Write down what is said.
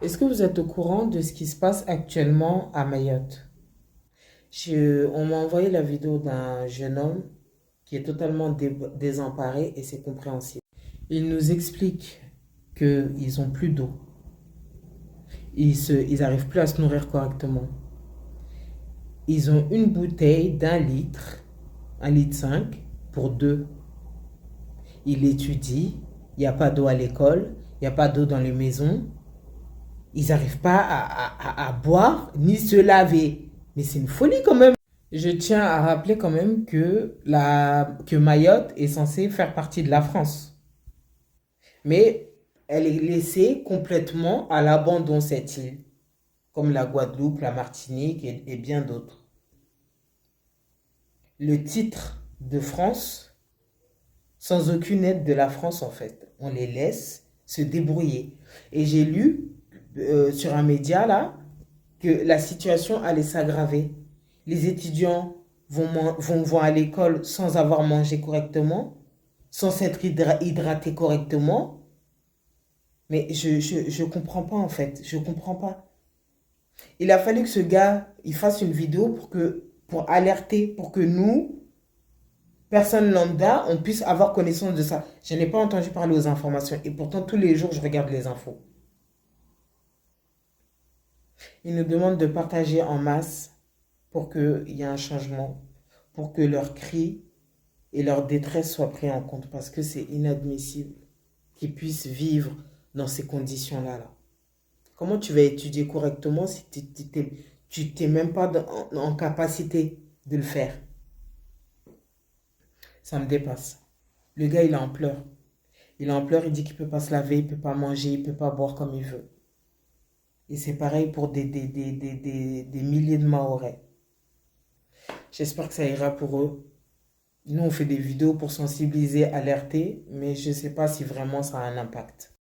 Est-ce que vous êtes au courant de ce qui se passe actuellement à Mayotte? On m'a envoyé la vidéo d'un jeune homme qui est totalement désemparé et c'est compréhensible. Il nous explique qu'ils n'ont plus d'eau. Ils n'arrivent plus à se nourrir correctement. Ils ont une bouteille d'1 litre, 1,5 litre pour deux. Il étudie, il n'y a pas d'eau à l'école, il n'y a pas d'eau dans les maisons. Ils n'arrivent pas à boire ni se laver. Mais c'est une folie quand même. Je tiens à rappeler quand même que Mayotte est censée faire partie de la France. Mais elle est laissée complètement à l'abandon, cette île. Comme la Guadeloupe, la Martinique et bien d'autres. Le titre de France, sans aucune aide de la France en fait. On les laisse se débrouiller. Et j'ai lu sur un média là que la situation allait s'aggraver. Les étudiants vont à l'école sans avoir mangé correctement, sans s'être hydratés correctement. Mais je comprends pas en fait, je comprends pas. Il a fallu que ce gars il fasse une vidéo pour alerter, pour que nous, personne lambda, on puisse avoir connaissance de ça. Je n'ai pas entendu parler aux informations et pourtant tous les jours je regarde les infos. Il nous demande de partager en masse pour qu'il y ait un changement, pour que leurs cris et leur détresse soient pris en compte parce que c'est inadmissible qu'ils puissent vivre dans ces conditions-là. Là. Comment tu vas étudier correctement si tu n'es même pas en capacité de le faire? Ça me dépasse. Le gars, il est en pleurs. Il est en pleurs, il dit qu'il ne peut pas se laver, il ne peut pas manger, il ne peut pas boire comme il veut. Et c'est pareil pour des milliers de Mahorais. J'espère que ça ira pour eux. Nous, on fait des vidéos pour sensibiliser, alerter, mais je ne sais pas si vraiment ça a un impact.